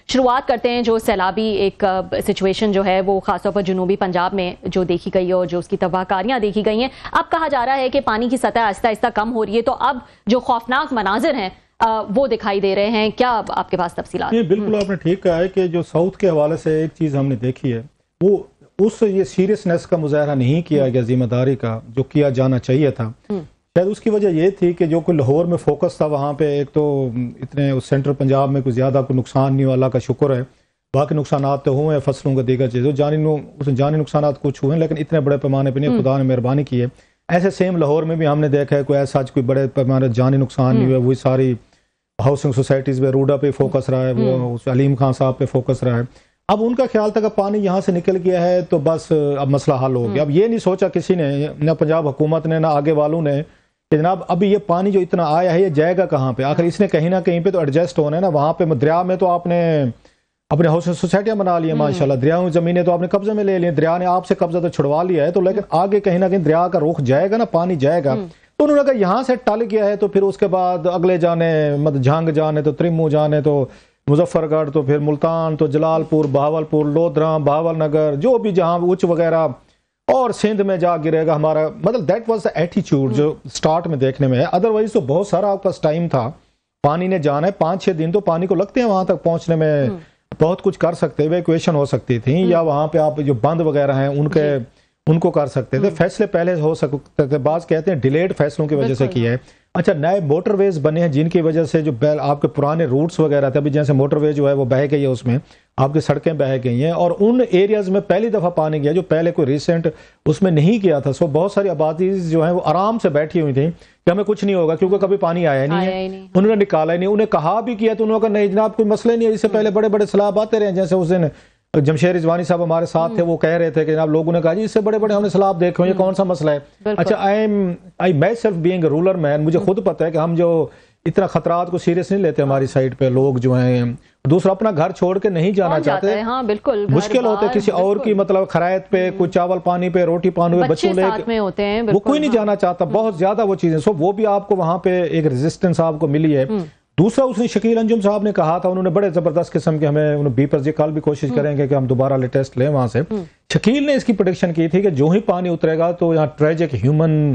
شروعات کرتے ہیں جو سیلابی ایک سچویشن جو ہے وہ خاص طور پر جنوبی پنجاب میں جو دیکھی گئی ہے اور جو اس کی تباہ کاریاں دیکھی گئی ہیں. اب کہا جا رہا ہے کہ پانی کی سطح آہستہ آہستہ کم ہو رہی ہے, تو اب جو خوفناک مناظر ہیں وہ دکھائی دے رہے ہیں. کیا آپ کے پاس تفصیلات؟ بالکل آپ نے ٹھیک کہا ہے کہ جو ساؤتھ کے حوالے سے ایک چیز ہم نے دیکھی ہے, وہ یہ سیریسنس کا مظاہرہ نہیں کیا گیا, ذمہ داری کا جو کیا جانا چاہیے تھا. شاید اس کی وجہ یہ تھی کہ جو کوئی لاہور میں فوکس تھا وہاں پہ, ایک تو اتنے سینٹرل پنجاب میں کوئی زیادہ کوئی نقصان نہیں ہوا, اللہ کا شکر ہے. باقی نقصانات تو ہوئے ہیں فصلوں کا, دیگر چیزوں جانی نقصانات کچھ ہوئے ہیں, لیکن اتنے بڑے پیمانے پہ نہیں, خدا نے مہربانی کی ہے. ایسے سیم لاہور میں بھی ہم نے دیکھا ہے کوئی ایسا کوئی بڑے پیمانے جانی نقصان نہیں ہوا. وہی ساری ہاؤسنگ سوسائٹیز میں روڈا پہ فوکس رہا ہے, وہ علیم خان صاحب پہ فوکس رہا ہے. اب ان کا خیال تھا کہ پانی یہاں سے نکل گیا ہے تو بس اب مسئلہ حل ہو گیا. اب یہ نہیں سوچا کسی نے, نہ پنجاب حکومت نے نہ آگے والوں نے, کہ جناب ابھی یہ پانی جو اتنا آیا ہے یہ جائے گا کہاں پہ. آخر اس نے کہیں نہ کہیں پہ تو ایڈجسٹ ہونا ہے نا. وہاں پہ دریا میں تو آپ نے اپنے ہاؤسنگ سوسائٹیاں بنا لی ہیں ماشاءاللہ, دریاؤں زمینیں تو آپ نے قبضے میں لے لی, دریا نے آپ سے قبضہ تو چھڑوا لیا ہے, تو لیکن آگے کہیں نہ کہیں دریا کا رخ جائے گا نا, پانی جائے گا. تو انہوں نے کہا یہاں سے ٹل گیا ہے تو پھر اس کے بعد اگلے جانے مطلب جھنگ جانے تو ترمو جانے تو مظفر گڑھ تو پھر ملتان تو جلال پور بہاولپور لودھرام بہاول نگر جو بھی جہاں اچ وغیرہ اور سندھ میں جا گرے گا ہمارا. مطلب دیٹ واز دا ایٹیچیوڈ جو سٹارٹ میں دیکھنے میں ہے. ادروائز تو بہت سارا آپ کا ٹائم تھا, پانی نے جانا ہے 5-6 دن تو پانی کو لگتے ہیں وہاں تک پہنچنے میں, بہت کچھ کر سکتے, ایویکویشن ہو سکتی تھی, یا وہاں پہ آپ جو بند وغیرہ ہیں ان کو کر سکتے تھے. فیصلے پہلے ہو سکتے تھے, بعض کہتے ہیں ڈیلیڈ فیصلوں کی وجہ سے کیا ہے. اچھا نئے موٹر ویز بنے ہیں جن کی وجہ سے جو آپ کے پرانے روٹس وغیرہ تھے, ابھی جیسے موٹر وے جو ہے وہ بہہ گئی ہے, اس میں آپ کی سڑکیں بہہ گئی ہیں, اور ان ایریاز میں پہلی دفعہ پانی گیا جو پہلے کوئی ریسنٹ اس میں نہیں کیا تھا. سو بہت ساری آبادیز جو ہیں وہ آرام سے بیٹھی ہوئی تھیں کہ ہمیں کچھ نہیں ہوگا کیونکہ کبھی پانی آیا نہیں ہے. انہوں نے نکالا ہی نہیں, انہیں کہا بھی کیا تو انہوں نے کہا نہیں جناب کوئی مسئلہ نہیں ہے. اس سے پہلے بڑے بڑے سیلاب آتے رہے, جیسے اس دن جمشید رضوانی صاحب ہمارے ساتھ تھے, وہ کہہ رہے تھے کہ جناب لوگوں نے کہا جی اس سے بڑے بڑے ہم نے سیلاب دیکھے یہ کون سا مسئلہ ہے. اچھا I myself being a roller man, مجھے خود پتہ ہے کہ ہم جو اتنا خطرات کو سیریس نہیں لیتے ہماری سائڈ پہ لوگ جو ہیں. دوسرا اپنا گھر چھوڑ کے نہیں جانا چاہتے, ہاں بالکل مشکل ہوتے کسی اور کی مطلب خرائط پہ, کوئی چاول پانی پہ روٹی پانی پہ بچوں لے کے, وہ کوئی نہیں جانا چاہتا. بہت زیادہ وہ چیزیں, سو وہ بھی آپ کو وہاں پہ ایک ریزسٹنس آپ کو ملی ہے. دوسرا اس نے شکیل انجم صاحب نے کہا تھا, انہوں نے بڑے زبردست قسم کے ہمیں بیپرز یہ کل بھی کوشش کریں گے کہ ہم دوبارہ لیٹسٹ لیں وہاں سے. شکیل نے اس کی پریڈکشن کی تھی کہ جو ہی پانی اترے گا تو یہاں ٹریجک ہیومن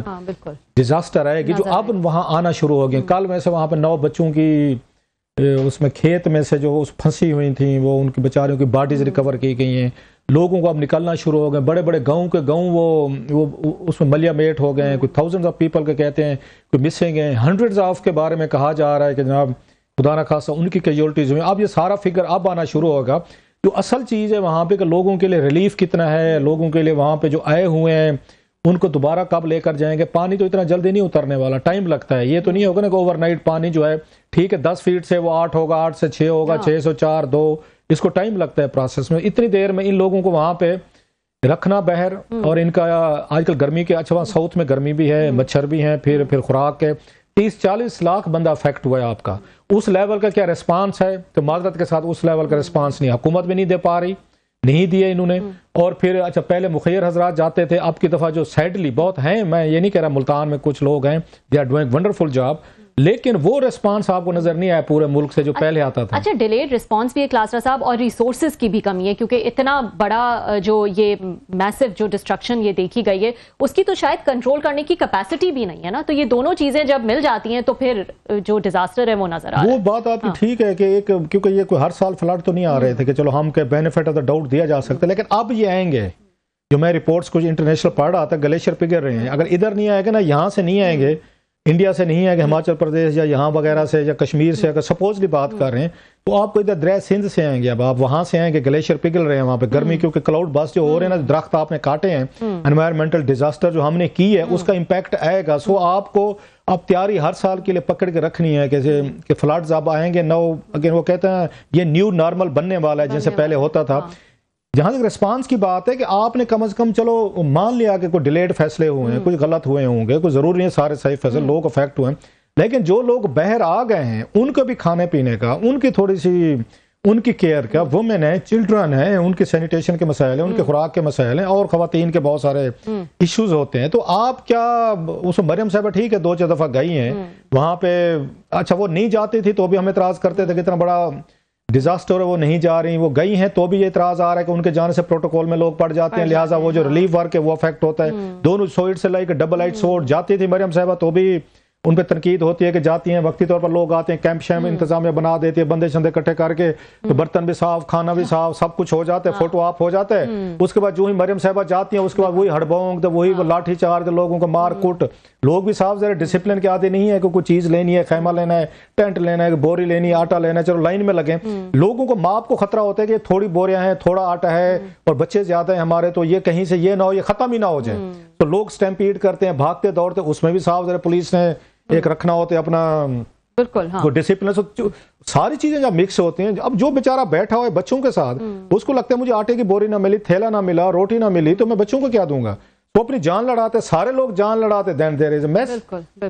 ڈیزاسٹر آئے گی جو اب وہاں آنا شروع ہو گئے. کل میں سے وہاں پہ 9 بچوں کی اس میں کھیت میں سے جو پھنسی ہوئی تھیں وہ ان کی بیچاریوں کی باڈیز ریکور کی گئی ہیں. لوگوں کو اب نکلنا شروع ہو گئے, بڑے بڑے گاؤں کے گاؤں وہ اس میں ملیا میٹ ہو گئے ہیں. کوئی تھاؤزنڈز آف پیپل کے کہتے ہیں کوئی مسنگ ہیں, ہنڈریڈز آف کے بارے میں کہا جا رہا ہے کہ جناب خدا نہ خاصہ ان کی کیجولٹیز ہوئی. اب یہ سارا فگر اب آنا شروع ہوگا. جو اصل چیز ہے وہاں پہ کہ لوگوں کے لیے ریلیف کتنا ہے, لوگوں کے لیے وہاں پہ جو آئے ہوئے ہیں ان کو دوبارہ کب لے کر جائیں گے. پانی تو اتنا جلدی نہیں اترنے والا, ٹائم لگتا ہے. یہ تو نہیں ہوگا نا کہ اوور نائٹ پانی جو ہے ٹھیک ہے 10 فیٹ سے وہ 8 ہوگا, 8 سے 6 ہوگا, 6 سے 4 2, اس کو ٹائم لگتا ہے پروسیس میں. اتنی دیر میں ان لوگوں کو وہاں پہ رکھنا بہر, اور ان کا آج کل گرمی کے, اچھا وہاں ساؤتھ میں گرمی بھی ہے, مچھر بھی ہیں, پھر خوراک کے 30-40 لاکھ بندہ افیکٹ ہوا ہے آپ کا. اس لیول کا کیا ریسپانس ہے, تو معذرت کے ساتھ اس لیول کا ریسپانس نہیں, حکومت بھی نہیں دے پا رہی, نہیں دیے انہوں نے. اور پھر اچھا پہلے مخیر حضرات جاتے تھے, اب کی دفعہ جو سیڈلی بہت ہیں, میں یہ نہیں کہہ رہا ملتان میں کچھ لوگ ہیں they are doing wonderful job, لیکن وہ ریسپانس آپ کو نظر نہیں آیا پورے ملک سے جو پہلے آتا تھا. اچھا ڈیلیڈ ریسپانس بھی ہے کلاسرا صاحب, اور ریسورسز کی بھی کمی ہے کیونکہ اتنا بڑا جو یہ میسو جو ڈسٹرکشن یہ دیکھی گئی ہے اس کی تو شاید کنٹرول کرنے کی کیپیسٹی بھی نہیں ہے نا. تو یہ دونوں چیزیں جب مل جاتی ہیں تو پھر جو ڈیزاسٹر ہے وہ نظر آ رہا ہے. وہ بات آپ کی ٹھیک ہے کہ ایک کیونکہ یہ کوئی ہر سال فلڈ تو نہیں آ رہے تھے کہ چلو ہم کے بینیفٹ آف دا ڈاؤٹ دیا جا سکتا ہے, لیکن اب یہ آئیں گے. جو میں رپورٹس کچھ انٹرنیشنل پڑھ رہا تھا, گلیشیئر پگھل رہے ہیں. اگر ادھر نہیں آئے گا نا, یہاں سے نہیں آئیں گے, انڈیا سے نہیں ہے کہ ہماچل پردیش یا یہاں وغیرہ سے یا کشمیر سے, اگر سپوزلی بات کر رہے ہیں تو آپ کو ادھر دریا سندھ سے آئیں گے. اب آپ وہاں سے آئیں گے, گلیشیئر پگھل رہے ہیں وہاں پہ, گرمی کیونکہ کلاؤڈ بسٹ جو ہو رہے ہیں نا, درخت آپ نے کاٹے ہیں, انوائرمنٹل ڈیزاسٹر جو ہم نے کی ہے اس کا امپیکٹ آئے گا. سو آپ کو اب تیاری ہر سال کے لیے پکڑ کے رکھنی ہے کہ فلڈز اب آئیں گے. اگر وہ کہتے ہیں یہ نیو نارمل بننے والا ہے جیسے پہلے ہوتا تھا. جہاں تک ریسپانس کی بات ہے کہ آپ نے کم از کم چلو مان لیا کہ کوئی ڈیلیڈ فیصلے ہوئے ہیں, کچھ غلط ہوئے ہوں گے, کوئی ضروری نہیں سارے صحیح فیصلے, لوگ افیکٹ ہوئے ہیں, لیکن جو لوگ باہر آ گئے ہیں ان کو بھی کھانے پینے کا, ان کی تھوڑی سی ان کی کیئر کا, وومن ہیں, چلڈرن ہیں, ان کی سینیٹیشن کے مسائل ہیں, ان کے خوراک کے مسائل ہیں, اور خواتین کے بہت سارے ایشوز ہوتے ہیں. تو آپ کیا اس مریم صاحبہ ٹھیک ہے 2-4 دفعہ گئی ہیں وہاں پہ, اچھا وہ نہیں جاتی تھی تو بھی ہم اعتراض کرتے تھے کہ اتنا بڑا ڈیزاسٹر ہے وہ نہیں جا رہی، وہ گئی ہیں تو بھی یہ اعتراض آ رہا ہے کہ ان کے جانے سے پروٹوکول میں لوگ پڑ جاتے ہیں، لہٰذا وہ جو ریلیف ورک ہے وہ افیکٹ ہوتا ہے۔ دونوں سوئٹ سے لائے کہ ڈبل ایٹ سوٹ جاتی تھی مریم صاحبہ تو بھی ان پہ تنقید ہوتی ہے کہ جاتی ہیں وقتی طور پر لوگ آتے ہیں، کیمپ شیمپ انتظامیہ بنا دیتی ہے، بندے شندے اکٹھے کر کے تو برتن بھی صاف، کھانا بھی صاف، سب کچھ ہو جاتا ہے، فوٹو آپ ہو جاتا ہے۔ اس کے بعد جو ہی مریم صاحبہ جاتی ہیں اس کے بعد وہی ہڑبونگ، وہی لاٹھی چارج، لوگوں کو مار کوٹ۔ لوگ بھی صاف ذرا ڈسپلن کے عادی نہیں ہے کہ کوئی چیز لینی ہے، خیمہ لینا ہے، ٹینٹ لینا ہے، بوری لینی ہے، آٹا لینا ہے، چلو لائن میں لگیں۔ لوگوں کو ماپ کو خطرہ ہوتا ہے کہ تھوڑی بوریاں ہیں، تھوڑا آٹا ہے اور بچے زیادہ ہیں ہمارے، تو یہ کہیں سے یہ نہ ہو، یہ ختم ہی نہ ہو جائے، تو لوگ سٹیمپیڈ کرتے ہیں، بھاگتے دوڑتے۔ اس میں بھی صاف ذرا پولیس نے ایک رکھنا ہوتا ہے اپنا بالکل ڈسپلن، ساری چیزیں جب مکس ہوتی ہیں۔ اب جو بیچارہ بیٹھا ہوا ہے بچوں کے ساتھ، اس کو لگتا ہے مجھے آٹے کی بوری نہ ملی، تھیلا نہ ملا، روٹی نہ ملی، تو میں بچوں کو کیا دوں گا؟ وہ اپنی جان لڑاتے، سارے لوگ جان لڑاتے، دین دیر از اے میس۔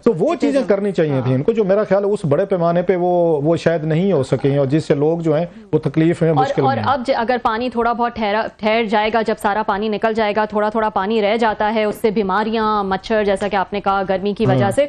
تو وہ چیزیں کرنی چاہیے تھیں ان کو، جو میرا خیال ہے اس بڑے پیمانے پہ وہ شاید نہیں ہو سکیں، اور جس سے لوگ جو ہیں وہ تکلیف میں مشکل میں۔ اور اب اگر پانی تھوڑا بہت ٹھہر جائے گا، جب سارا پانی نکل جائے گا، تھوڑا تھوڑا پانی رہ جاتا ہے، اس سے بیماریاں، مچھر، جیسا کہ آپ نے کہا گرمی کی وجہ سے،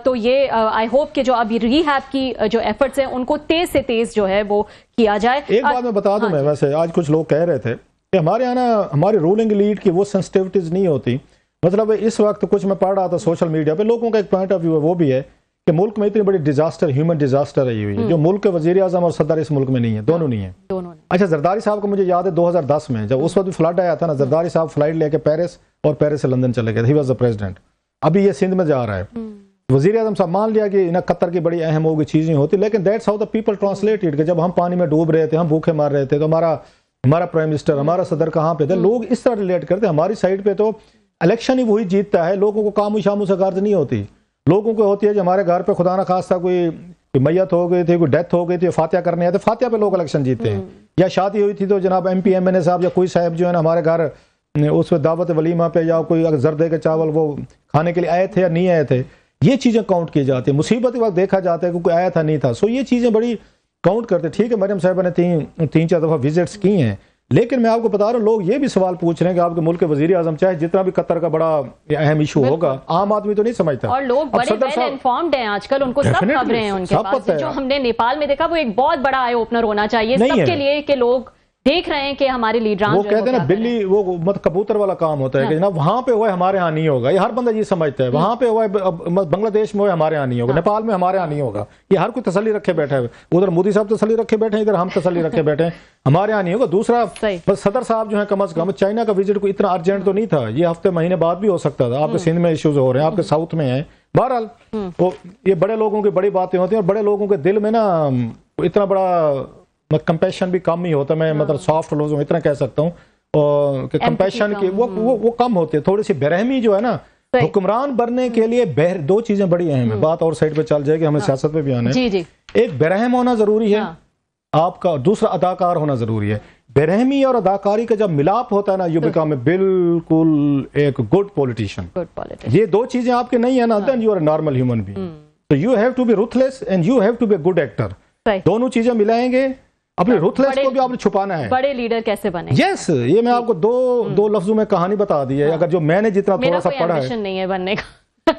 تو یہ آئی ہوپ کہ جو اب ری ہیب کی جو ایفرٹس ہیں ان کو تیز سے تیز جو ہے وہ کیا جائے۔ ایک بات میں بتا دوں، میں ویسے آج کچھ لوگ کہہ رہے تھے کہ ہمارے یہاں نا ہماری رولنگ لیڈ کی وہ سینسٹیوٹیز نہیں ہوتی، مطلب اس وقت کچھ میں پڑھ رہا تھا سوشل میڈیا پہ، لوگوں کا ایک پوائنٹ آف ویو ہے، وہ بھی ہے کہ ملک میں اتنی بڑی ڈیزاسٹر، ہیومن ڈیزاسٹر آئی ہوئی ہے، جو ملک کے وزیر اعظم اور صدر اس ملک میں نہیں ہے، دونوں نہیں ہیں۔ اچھا، زرداری صاحب کو مجھے یاد ہے 2010 میں جب اس وقت فلڈ آیا تھا نا، زرداری صاحب فلائٹ لے کے پیرس اور پیرس سے لندن چلے گئے، ہی واز دا پریزیڈنٹ۔ ابھی یہ سندھ میں جا رہا ہے، وزیر اعظم صاحب مان لیا کہ قطر کی بڑی اہم ہوگی چیزیں ہوتی، لیکن that's how the people translate it, کہ جب ہم پانی میں ڈوب رہے تھے، ہم بھوکے مار رہے تھے، تو ہمارا پرائم منسٹر، ہمارا صدر کہاں پہ تھے؟ لوگ اس طرح ریلیٹ کرتے ہیں۔ ہماری سائڈ پہ تو الیکشن ہی وہی جیتتا ہے، لوگوں کو کامو شامو سے غرض نہیں ہوتی، لوگوں کو ہوتی ہے کہ ہمارے گھر پہ خدا نہ خواستہ کوئی میت ہو گئی تھی، کوئی ڈیتھ ہو گئی تھی، فاتحہ کرنے آتے، فاتحہ پہ لوگ الیکشن جیتے ہیں، یا شادی ہوئی تھی تو جناب ایم پی ایم این اے صاحب یا کوئی صاحب جو ہے نا ہمارے گھر اس پہ دعوت ولیمہ پہ یا کوئی زردے کے چاول وہ کھانے کے لیے آئے تھے یا نہیں آئے تھے، یہ چیزیں کاؤنٹ کی جاتی ہیں۔ مصیبت کے وقت دیکھا جاتا ہے کہ کوئی آیا تھا نہیں تھا، سو یہ چیزیں بڑی کاؤنٹ کرتے۔ ٹھیک ہے، مریم صاحبہ نے تین چار دفعہ وزٹس کی ہیں، لیکن میں آپ کو بتا رہا ہوں لوگ یہ بھی سوال پوچھ رہے ہیں کہ آپ کے ملک کے وزیر اعظم چاہے جتنا بھی قطر کا بڑا اہم ایشو ہوگا، عام آدمی تو نہیں سمجھتا، اور لوگ بڑے ویل انفارمڈ ہیں آج کل، ان کو سب خبریں ہیں ان کے پاس۔ جو ہم نے نیپال میں دیکھا وہ ایک بہت بڑا آئی اوپنر ہونا چاہیے سب کے لیے کہ لوگ دیکھ رہے ہیں کہ ہمارے لیڈران وہ کہتے ہیں نا بلی، وہ مت کبوتر والا کام ہوتا ہے کہ جناب وہاں پہ ہوا ہے ہمارے ہاں نہیں ہوگا، یہ ہر بندہ یہ سمجھتا ہے، وہاں پہ ہوا ہے بنگلہ دیش میں ہوا ہے ہمارے ہاں نہیں ہوگا، نیپال میں ہمارے ہاں نہیں ہوگا، یہ ہر کوئی تسلی رکھے بیٹھا ہے، ادھر مودی صاحب تسلی رکھے بیٹھے ہیں، ادھر ہم تسلی رکھے بیٹھے ہیں، ہمارے ہاں نہیں ہوگا۔ دوسرا بس صدر صاحب جو ہیں کم از کم چائنا کا وزٹ کو اتنا ارجنٹ تو نہیں تھا، یہ ہفتے مہینے بعد بھی ہو سکتا تھا، آپ کے سندھ میں ایشوز ہو رہے ہیں، آپ کے ساؤتھ میں ہیں، بہرحال یہ بڑے لوگوں کی بڑی باتیں ہوتی ہیں، اور بڑے لوگوں کے دل میں نا اتنا بڑا کمپیشن بھی کم ہی ہوتا ہے، میں مطلب سافٹ لفظوں میں اتنا کہہ سکتا ہوں کہ کمپیشن کی وہ کم ہوتی ہے، تھوڑی سی برہمی جو ہے نا حکمران بننے کے لیے دو چیزیں بڑی اہم ہیں، بات اور سائڈ پہ چل جائے گی، ہمیں سیاست پہ بھی آنا ہے۔ ایک برہم ہونا ضروری ہے آپ کا، دوسرا اداکار ہونا ضروری ہے۔ برہمی اور اداکاری کا جب ملاپ ہوتا ہے نا، یو بیکم اے بالکل ایک گڈ پولیٹیشین۔ یہ دو چیزیں آپ کے نہیں ہیں نا، then you are a normal human being, so you have to be ruthless and you have to be a good actor۔ دونوں چیزیں ملائیں گے، اپنے رuthless کو بھی آپ نے چھپانا ہے۔ بڑے لیڈر کیسے بنے؟ یس، یہ میں آپ کو دو لفظوں میں کہانی بتا دی ہے، اگر جو میں نے جتنا تھوڑا سا پڑھا ہے۔ میرا کوئی نہیں ہے بننے کا،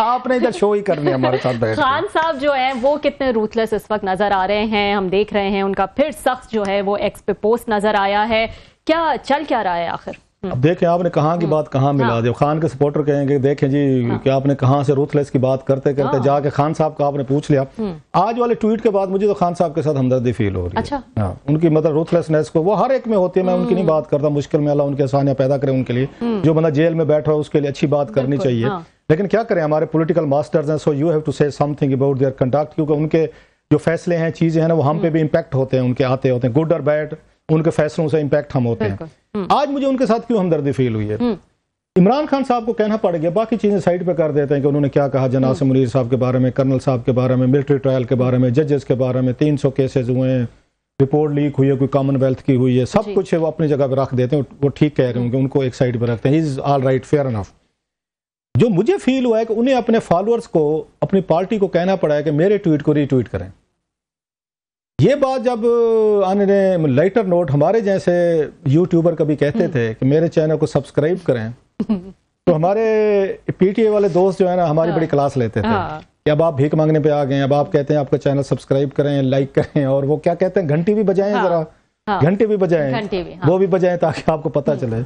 آپ نے ادھر شو ہی کرنے ہمارے ساتھ بیٹھ۔ خان صاحب جو ہیں وہ کتنے روتھلیس اس وقت نظر آ رہے ہیں، ہم دیکھ رہے ہیں ان کا پھر سخت جو ہے وہ ایکس پہ پوسٹ نظر آیا ہے، کیا چل کیا رہا ہے آخر؟ اب دیکھیں آپ نے کہاں کی بات کہاں ملا دی، خان کے سپورٹر کہیں گے دیکھیں جی کہ آپ نے کہاں سے روتھلیس کی بات کرتے کرتے جا کے خان صاحب کا آپ نے پوچھ لیا۔ آج والے ٹویٹ کے بعد مجھے تو خان صاحب کے ساتھ ہمدردی فیل ہو رہی ہے، ان کی مطلب روتھلیسنس کو، وہ ہر ایک میں ہوتی ہے، میں ان کی نہیں بات کرتا، مشکل میں اللہ ان کے آسانیاں پیدا کرے ان کے لیے، جو بندہ جیل میں بیٹھا ہے اس کے لیے اچھی بات کرنی چاہیے، لیکن کیا کریں ہمارے پولیٹیکل ماسٹرز ہیں، so you have to say something about their conduct, کیونکہ ان کے جو فیصلے ہیں چیزیں ہیں نا وہ ہم پہ بھی امپیکٹ ہوتے ہیں، ان کے آتے ہوتے ہیں، گڈ اور بیڈ، ان کے فیصلوں سے امپیکٹ ہم ہوتے ہیں۔ آج مجھے ان کے ساتھ کیوں ہمدردی فیل ہوئی ہے؟ عمران خان صاحب کو کہنا پڑ گیا، باقی چیزیں سائڈ پہ کر دیتے ہیں کہ انہوں نے کیا کہا جناب منیر صاحب کے بارے میں، کرنل صاحب کے بارے میں، ملٹری ٹرائل کے بارے میں، ججز کے بارے میں، 300 کیسز ہوئے ہیں، رپورٹ لیک ہوئی ہے، کوئی کامن ویلتھ کی ہوئی ہے، سب کچھ وہ اپنی جگہ پہ رکھ دیتے ہیں، وہ ٹھیک کہہ رہے ہیں کہ ان کو ایک سائڈ پہ رکھتے ہیں، از آل رائٹ، فیئر انف۔ جو مجھے فیل ہوا ہے کہ انہیں اپنے فالوورز کو، اپنی پارٹی کو کہنا پڑا ہے کہ میرے ٹویٹ کو ری ٹویٹ کریں۔ یہ بات جب لائٹر نوٹ ہمارے جیسے یوٹیوبر کبھی کہتے تھے کہ میرے چینل کو سبسکرائب کریں، تو ہمارے پی ٹی اے والے دوست جو ہے نا ہماری بڑی کلاس لیتے تھے کہ اب آپ بھیک مانگنے پہ آ گئے ہیں، اب آپ کہتے ہیں آپ کا چینل سبسکرائب کریں، لائک کریں، اور وہ کیا کہتے ہیں گھنٹی بھی بجائیں، ذرا گھنٹی بھی بجائیں، وہ بھی بجائیں تاکہ آپ کو پتہ چلے۔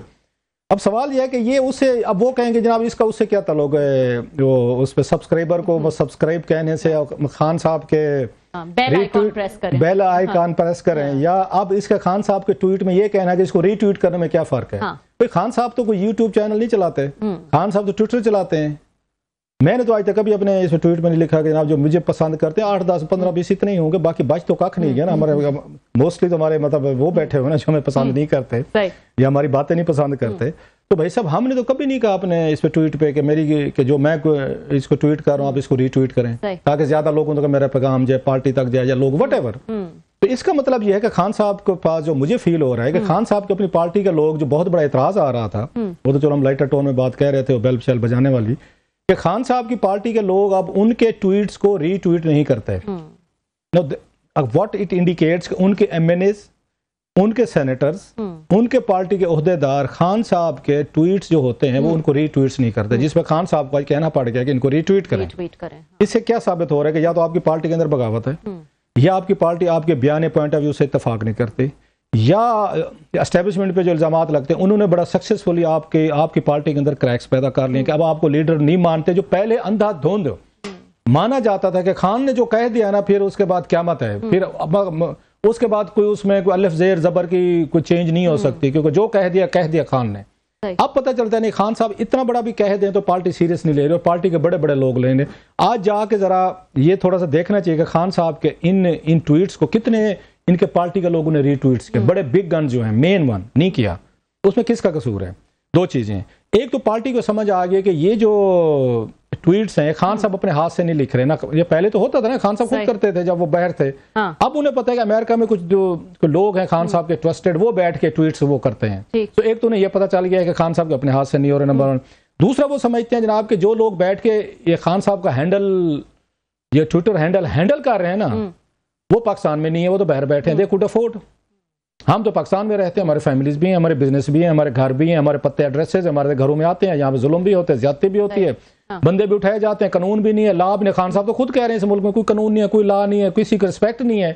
اب سوال یہ ہے کہ یہ اسے، اب وہ کہیں گے جناب اس کا اس سے کیا تعلق ہے، وہ اس پہ سبسکرائبر کو سبسکرائب کہنے سے خان صاحب کے بیل آئیکن پریس کریں، یا اب اس کا خان صاحب کے ٹویٹ میں یہ کہنا ہے کہ اس کو ری ٹویٹ کرنے میں کیا فرق ہے؟ بھئی خان صاحب تو کوئی یوٹیوب چینل نہیں چلاتے، خان صاحب تو ٹویٹر چلاتے ہیں۔ میں نے تو آج تک کبھی اپنے اس ٹویٹ میں نہیں لکھا کہ جناب جو مجھے پسند کرتے ہیں 8 10 15 20 اتنے ہی ہوں گے، باقی بچ تو کھ نہیں گیا نا، ہمارے موسٹلی تو ہمارے مطلب وہ بیٹھے ہوئے نا جو ہمیں پسند نہیں کرتے یا ہماری باتیں نہیں پسند کرتے۔ تو بھائی صاحب ہم نے تو کبھی نہیں کہا اپنے اس پہ ٹویٹ پہ کہ میری کہ جو میں اس کو ٹویٹ کر رہا ہوں آپ اس کو ری ٹویٹ کریں تاکہ زیادہ لوگوں تک میرا پیغام جائے، پارٹی تک جائے یا لوگ وٹ ایور۔ تو اس کا مطلب یہ ہے کہ خان صاحب کے پاس جو مجھے فیل ہو رہا ہے کہ خان صاحب کے اپنی پارٹی کے لوگ جو بہت بڑا اعتراض آ رہا تھا، وہ تو چلو ہم لائٹر ٹون میں بات کہہ رہے تھے، وہ بیل شیل بجانے والی، کہ خان صاحب کی پارٹی کے لوگ اب ان کے ٹویٹس کو ری ٹویٹ نہیں کرتے۔ واٹ اٹ انڈیکیٹس کہ ان کے ایم این ایز، ان کے سینیٹرز، ان کے پارٹی کے عہدیدار خان صاحب کے ٹویٹس جو ہوتے ہیں وہ ان کو ری ٹویٹس نہیں کرتے، جس پہ خان صاحب کو کہنا پڑ گیا کہ ان کو ری ٹویٹ کریں۔ اس سے کیا ثابت ہو رہا ہے کہ یا تو آپ کی پارٹی کے اندر بغاوت ہے، یا آپ کی پارٹی آپ کے بیان پوائنٹ آف ویو سے اتفاق نہیں کرتی، یا اسٹیبلشمنٹ پہ جو الزامات لگتے ہیں انہوں نے بڑا سکسیسفلی آپ کی پارٹی کے اندر کریکس پیدا کر لیے کہ اب آپ کو لیڈر نہیں مانتے۔ جو پہلے اندھا دھند مانا جاتا تھا کہ خان نے جو کہہ دیا نا پھر اس کے بعد قیامت ہے، پھر اس کے بعد کوئی اس میں کوئی الف زیر زبر کی کوئی چینج نہیں ہو سکتی، کیونکہ جو کہہ دیا خان نے۔ اب پتہ چلتا ہے نہیں، خان صاحب اتنا بڑا بھی کہہ دیں تو پارٹی سیریس نہیں لے رہی، اور پارٹی کے بڑے بڑے لوگ لیں گے۔ آج جا کے ذرا یہ تھوڑا سا دیکھنا چاہیے کہ خان صاحب کے ان ٹویٹس کو کتنے ان کے پارٹی کے لوگوں نے ری ٹویٹس کیا، بڑے بگ گن جو ہیں، مین ون نہیں کیا، اس میں کس کا قصور ہے؟ دو چیزیں، ایک تو پارٹی کو سمجھ آ گئی کہ یہ جو ٹویٹس ہیں خان صاحب اپنے ہاتھ سے نہیں لکھ رہے نا، یہ پہلے تو ہوتا تھا نا، خان صاحب خود کرتے تھے جب وہ باہر تھے، اب انہیں پتہ ہے کہ امریکہ میں کچھ جو لوگ ہیں خان صاحب کے ٹرسٹڈ، وہ بیٹھ کے ٹویٹس وہ کرتے ہیں۔ تو ایک تو انہیں یہ پتہ چل گیا ہے کہ خان صاحب کے اپنے ہاتھ سے نہیں ہو رہے، نمبر ون۔ دوسرا وہ سمجھتے ہیں جناب کہ جو لوگ بیٹھ کے یہ خان صاحب کا ہینڈل، یہ ٹویٹر ہینڈل کر رہے ہیں نا، وہ پاکستان میں نہیں ہے، وہ تو باہر بیٹھے ہیں، دے کوڈ افورڈ۔ ہم تو پاکستان میں رہتے ہیں، ہمارے فیملیز بھی ہیں، ہمارے بزنس بھی ہیں، ہمارے گھر بھی ہیں، ہمارے پتے ایڈریسز ہمارے گھروں میں آتے ہیں، یہاں پہ ظلم بھی ہوتے ہیں، زیادتی بھی ہوتی ہے، بندے بھی اٹھائے جاتے ہیں، قانون بھی نہیں ہے، لا بھی نہیں۔ خان صاحب تو خود کہہ رہے ہیں اس ملک میں کوئی قانون نہیں ہے، کوئی لا نہیں ہے، کسی کی رسپیکٹ نہیں ہے۔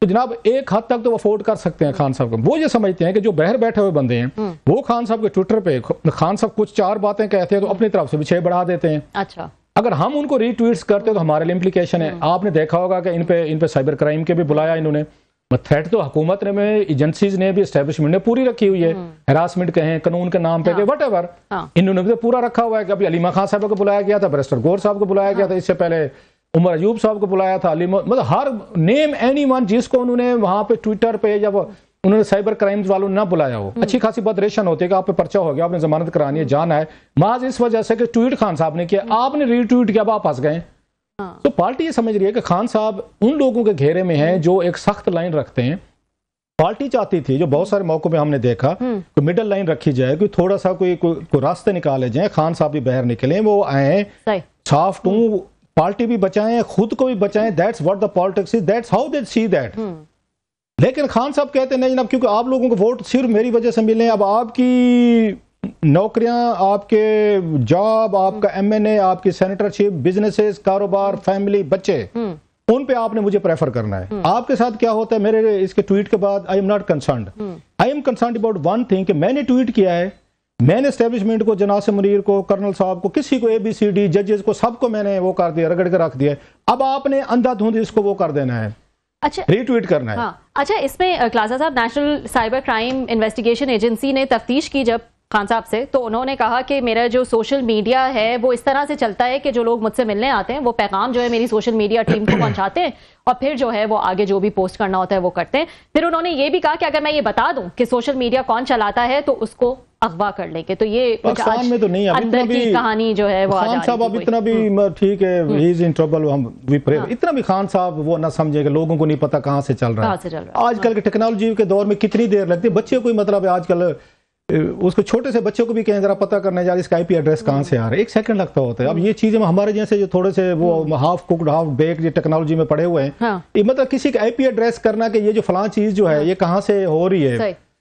تو جناب ایک حد تک تو وہ افورڈ کر سکتے ہیں خان صاحب کو۔ وہ یہ سمجھتے ہیں کہ جو باہر بیٹھے ہوئے بندے ہیں وہ خان صاحب کے ٹویٹر پہ خان صاحب کچھ 4 باتیں کہتے ہیں تو اپنی طرف سے بھی 6 بڑھا دیتے ہیں۔ اچھا، اگر ہم ان کو ری ٹویٹس کرتے تو ہمارے لیے امپلیکیشن ہے۔ آپ نے دیکھا ہوگا کہ ان پہ سائبر کرائم کے بھی بلایا انہوں نے، تھریٹ تو حکومت نے میں ایجنسیز نے بھی اسٹیبلشمنٹ نے پوری رکھی ہوئی ہے، ہراسمنٹ کہیں قانون کے نام پہ کہ وٹ ایور، انہوں نے بھی پورا رکھا ہوا ہے کہ ابھی علیمہ خان صاحب کو بلایا گیا تھا، بیرسٹر گور صاحب کو بلایا گیا تھا، اس سے پہلے عمر ایوب صاحب کو بلایا تھا، مطلب ہر نیم اینی ون جس کو انہوں نے وہاں پہ ٹویٹر پہ یا انہوں نے سائبر کرائمز والوں نے نہ بلایا ہو، اچھی خاصی بدریشن ہوتی ہے کہ آپ پہ پرچہ ہو گیا، آپ نے ضمانت کرانی ہے، جانا ہے، محض اس وجہ سے کہ ٹویٹ خان صاحب نے کیا، آپ نے ری ٹویٹ کیا، آپ پھنس گئے۔ تو پارٹی یہ سمجھ رہی ہے کہ خان صاحب ان لوگوں کے گھیرے میں ہیں جو ایک سخت لائن رکھتے ہیں۔ پارٹی چاہتی تھی، جو بہت سارے موقع پہ ہم نے دیکھا، کوئی مڈل لائن رکھی جائے، کوئی تھوڑا سا کوئی راستے نکالے جائیں، خان صاحب بھی باہر نکلیں، وہ آئیں صاف ٹوں، پارٹی بھی بچائیں، خود کو بھی بچائیں، that's what the politics is, that's how they see that. لیکن خان صاحب کہتے ہیں نہیں جناب، کیونکہ آپ لوگوں کو ووٹ صرف میری وجہ سے ملے، اب آپ کی نوکریاں، آپ کے جاب، آپ کا ایم این اے، آپ کی سینیٹرشپ، بزنسز، کاروبار، فیملی، بچے، ان پہ آپ نے مجھے پریفر کرنا ہے۔ آپ کے ساتھ کیا ہوتا ہے، میرے اس کے ٹویٹ کے بعد I am not concerned, I am concerned about one thing کہ میں نے ٹویٹ کیا ہے، میں نے اسٹیبلشمنٹ کو، جناس منیر کو، کرنل صاحب کو، کسی کو، اے بی سی ڈی ججز کو، سب کو میں نے وہ کر دیا، رگڑ کے رکھ دیا، اب آپ نے اندھا دھند اس کو وہ کر دینا ہے، اچھا ری ٹویٹ کرنا ہے۔ اچھا، اس میں خلاصہ صاحب national cyber crime investigation agency نے تفتیش کی جب خان صاحب سے، تو انہوں نے کہا کہ میرا جو سوشل میڈیا ہے وہ اس طرح سے چلتا ہے کہ جو لوگ مجھ سے ملنے آتے ہیں وہ پیغام جو ہے میری سوشل میڈیا ٹیم کو پہنچاتے ہیں، اور پھر جو ہے وہ آگے جو بھی پوسٹ کرنا ہوتا ہے وہ کرتے ہیں۔ پھر انہوں نے یہ بھی کہا کہ اگر میں یہ بتا دوں کہ سوشل میڈیا کون چلاتا ہے تو اس کو اغوا کر لیں گے۔ تو یہ پاکستان میں تو نہیں، اندر کی کہانی جو ہے وہ خان صاحب اب اتنا بھی ٹھیک ہے، ہی از ان ٹربل، ہم وی پرے، اتنا بھی خان صاحب وہ نہ سمجھے کہ لوگوں کو نہیں پتا کہاں سے چل رہا ہے۔ آج کل کے ٹیکنالوجی کے دور میں کتنی دیر لگتی ہے، بچے کو مطلب ہے آج کل اس کو چھوٹے سے بچوں کو بھی کہیں ذرا پتہ کرنے جا، اس کا آئی پی ایڈریس کہاں سے آ رہا ہے، 1 سیکنڈ لگتا ہوتا ہے۔ اب یہ چیزیں ہمارے جیسے جو تھوڑے سے وہ half cooked half back technology میں پڑے ہوئے ہیں، یہ مطلب کسی کا آئی پی ایڈریس کرنا کہ یہ جو فلاں چیز جو ہے یہ کہاں سے ہو رہی ہے،